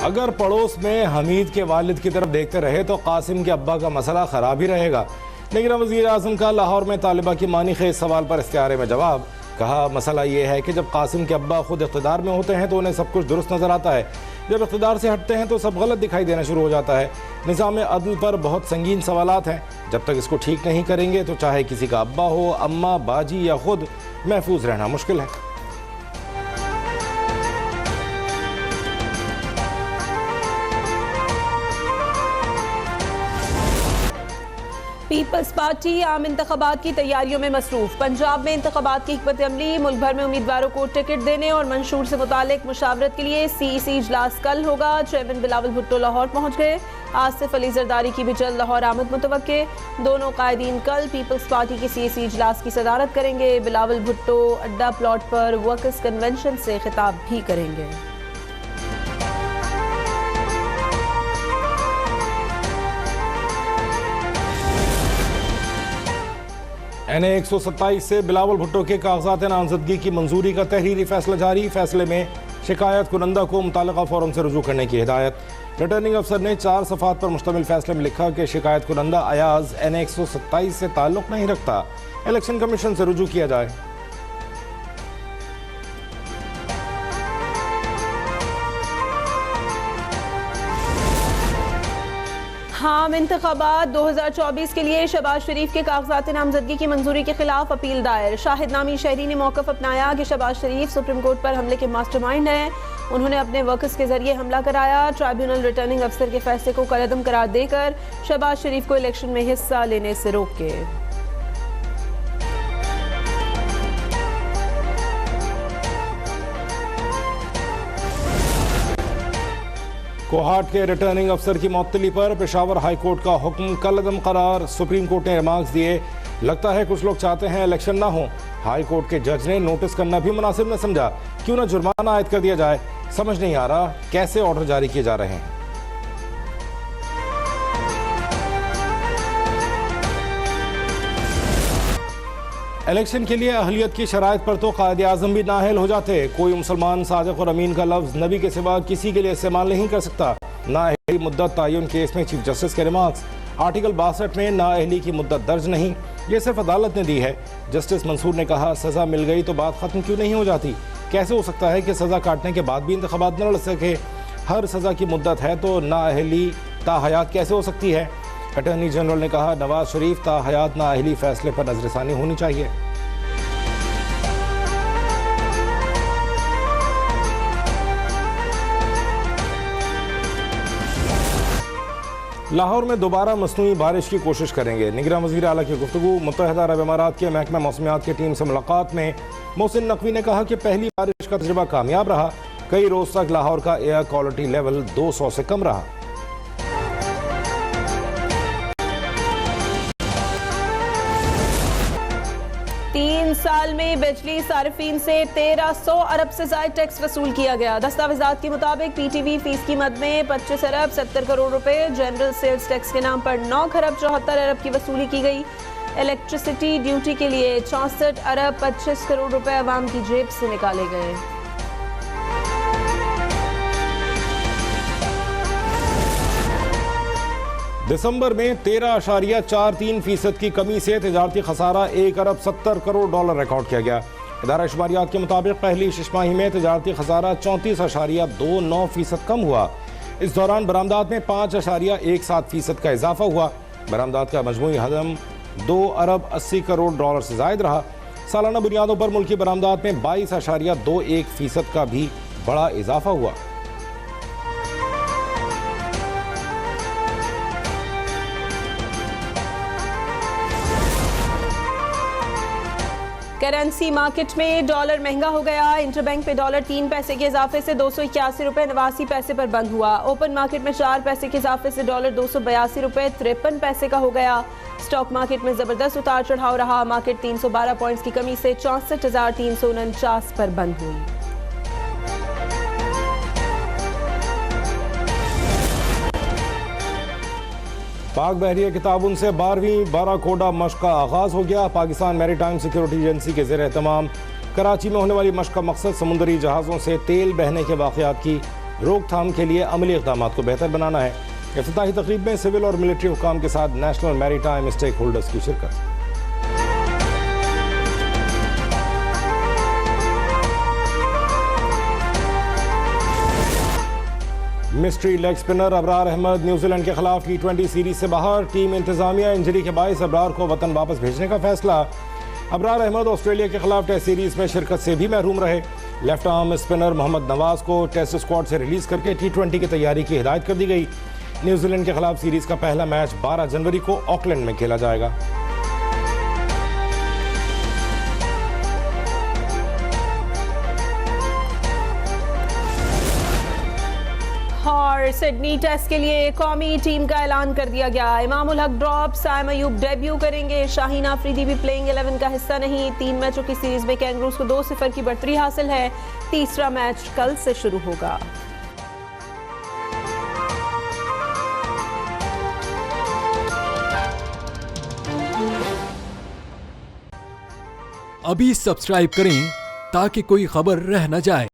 अगर पड़ोस में हमीद के वालिद की तरफ देखते रहे तो कासिम के अब्बा का मसला खराब ही रहेगा। लेकिन वज़ीर आज़म का लाहौर में तालिबा की मानी खेज सवाल पर इख्तियार में जवाब, कहा मसला ये है कि जब कासिम के अब्बा खुद इक़्तिदार में होते हैं तो उन्हें सब कुछ दुरुस्त नज़र आता है, जब इक़्तिदार से हटते हैं तो सब गलत दिखाई देना शुरू हो जाता है। निज़ाम अदल पर बहुत संगीन सवालात हैं, जब तक इसको ठीक नहीं करेंगे तो चाहे किसी का अब्बा हो, अम्मा, बाजी या खुद, महफूज रहना मुश्किल है। पीपल्स पार्टी आम इंतखाबात की तैयारियों में मसरूफ। पंजाब में इंतखाबात की हिकमत अमली, मुल्क भर में उम्मीदवारों को टिकट देने और मंशूर से मुतालिक मुशावरत के लिए CEC इजलास कल होगा। चेयरमैन बिलावल भुट्टो लाहौर पहुँच गए। आसिफ अली जरदारी की भी जल्द लाहौर आमद मुतवक्के। दोनों कायदीन कल पीपल्स पार्टी की CEC इजलास की सदारत करेंगे। बिलावल भुट्टो अड्डा प्लॉट पर वर्कर्स कन्वेंशन से खिताब भी करेंगे। NA 127 से बिलावल भुट्टो के कागजात नामजदगी की मंजूरी का तहरीरी फैसला जारी। फैसले में शिकायत कुनंदा को मुतालिका फोरम से रुजू करने की हिदायत। रिटर्निंग अफसर ने 4 सफ़ात पर मुश्तमिल फैसले में लिखा कि शिकायत कुनंदा अयाज NA 127 से ताल्लुक़ नहीं रखता, इलेक्शन कमीशन से रुजू किया जाए। आम इंतखाबात 2024 के लिए शहबाज शरीफ के कागजात नामजदगी की मंजूरी के खिलाफ अपील दायर। शाहिद नामी शहरी ने मौक़िफ़ अपनाया कि शहबाज शरीफ सुप्रीम कोर्ट पर हमले के मास्टरमाइंड हैं। उन्होंने अपने वर्कर्स के जरिए हमला कराया। ट्राइब्यूनल रिटर्निंग अफसर के फैसले को कलअदम करार देकर शहबाज शरीफ को इलेक्शन में हिस्सा लेने से रोके। कोहाट के रिटर्निंग अफसर की मअतली पर पेशावर हाई कोर्ट का हुक्म कलअदम करार। सुप्रीम कोर्ट ने रिमार्क्स दिए, लगता है कुछ लोग चाहते हैं इलेक्शन ना हो। हाई कोर्ट के जज ने नोटिस करना भी मुनासिब न समझा, क्यों ना जुर्माना आयद कर दिया जाए। समझ नहीं आ रहा कैसे ऑर्डर जारी किए जा रहे हैं। इलेक्शन के लिए अहलियत की शराइत पर तो कायद आज़म भी नाअहल हो जाते। कोई मुसलमान सादिक और अमीन का लफ्ज़ नबी के सिवा किसी के लिए इस्तेमाल नहीं कर सकता। नाअहली मुद्दत तयन केस में चीफ जस्टिस के रिमार्क्स। आर्टिकल 62 में नाअहली की मुद्दत दर्ज नहीं, ये सिर्फ अदालत ने दी है। जस्टिस मंसूर ने कहा, सज़ा मिल गई तो बात ख़त्म क्यों नहीं हो जाती। कैसे हो सकता है कि सज़ा काटने के बाद भी इंतखाबात न लड़ सके। हर सज़ा की मुद्दत है तो नाअहली ताहयात कैसे हो सकती है। अटॉर्नी जनरल ने कहा, नवाज शरीफ ताहयात नाअहली फैसले पर नजरसानी होनी चाहिए। लाहौर में दोबारा मसनूई बारिश की कोशिश करेंगे। निगरान वज़ीर आला की गुफ्तगू। मुत्तहिदा अरब अमारात के महकमा मौसमियात की टीम से मुलाकात में मोहसिन नकवी ने कहा कि पहली बारिश का तजुर्बा कामयाब रहा। कई रोज तक लाहौर का एयर क्वालिटी लेवल 200 से कम रहा। साल में बिजली सार्फिन से 1300 अरब से ज्यादा टैक्स वसूल किया गया। दस्तावेजात के मुताबिक PTV फीस कीमत में 25 अरब 70 करोड़ रुपए, जनरल सेल्स टैक्स के नाम पर 9 खरब 74 अरब की वसूली की गई। इलेक्ट्रिसिटी ड्यूटी के लिए 64 अरब 25 करोड़ रुपए अवाम की जेब से निकाले गए। दिसंबर में 13.43% की कमी से तिजारती खसारा 1 अरब 70 करोड़ डॉलर रिकॉर्ड किया गया। इदारा शुमारियात के मुताबिक पहली शिशमाही में तिजारती खसारा 34.29% कम हुआ। इस दौरान बरामदात में 5.17% का इजाफा हुआ। बरामदात का मजमूई हजम 2 अरब 80 करोड़ डॉलर से जायद रहा। सालाना बुनियादों पर मुल्की बरामदात में 22.21% का भी बड़ा इजाफा हुआ। करेंसी मार्केट में डॉलर महंगा हो गया। इंटरबैंक पे डॉलर 3 पैसे के इजाफे से 281 रुपए 89 पैसे पर बंद हुआ। ओपन मार्केट में 4 पैसे के इजाफे से डॉलर 282 रुपए 53 पैसे का हो गया। स्टॉक मार्केट में जबरदस्त उतार चढ़ाव रहा। मार्केट 312 पॉइंट्स की कमी से 64,349 पर बंद हुई। पाक बहरिया के ताउन से 12वीं बाराकोडा मश्क का आगाज हो गया। पाकिस्तान मैरीटाइम सिक्योरिटी एजेंसी के ज़ेर एहतमाम कराची में होने वाली मश्क का मकसद समुद्री जहाज़ों से तेल बहने के वाक़यात की रोकथाम के लिए अमली इक़दाम को बेहतर बनाना है। इफ्तिताही तकरीब में सिविल और मिलिट्री हुकाम के साथ नेशनल मैरीटाइम स्टेक होल्डर्स की शिरकत। Mystery leg spinner Abrar Ahmed New Zealand के खिलाफ T20 सीरीज से बाहर। टीम इंतजामिया इंजरी के बायस अबरार को वतन वापस भेजने का फैसला। अबरार अहमद ऑस्ट्रेलिया के खिलाफ टेस्ट सीरीज में शिरकत से भी महरूम रहे। Left arm spinner Mohammad Nawaz को टेस्ट स्क्वाड से रिलीज करके T20 की तैयारी की हिदायत कर दी गई। न्यूजीलैंड के खिलाफ सीरीज का पहला मैच 12 जनवरी को ऑकलैंड में खेला जाएगा। और सिडनी टेस्ट के लिए कौमी टीम का ऐलान कर दिया गया। इमामुल हक ड्रॉप, साइम अयूब डेब्यू करेंगे, शाहीन आफरीदी भी प्लेइंग 11 का हिस्सा नहीं। 3 मैचों की सीरीज में कैंगरूज को 2-0 की बढ़तरी हासिल है। तीसरा मैच कल से शुरू होगा। अभी सब्सक्राइब करें ताकि कोई खबर रह न जाए।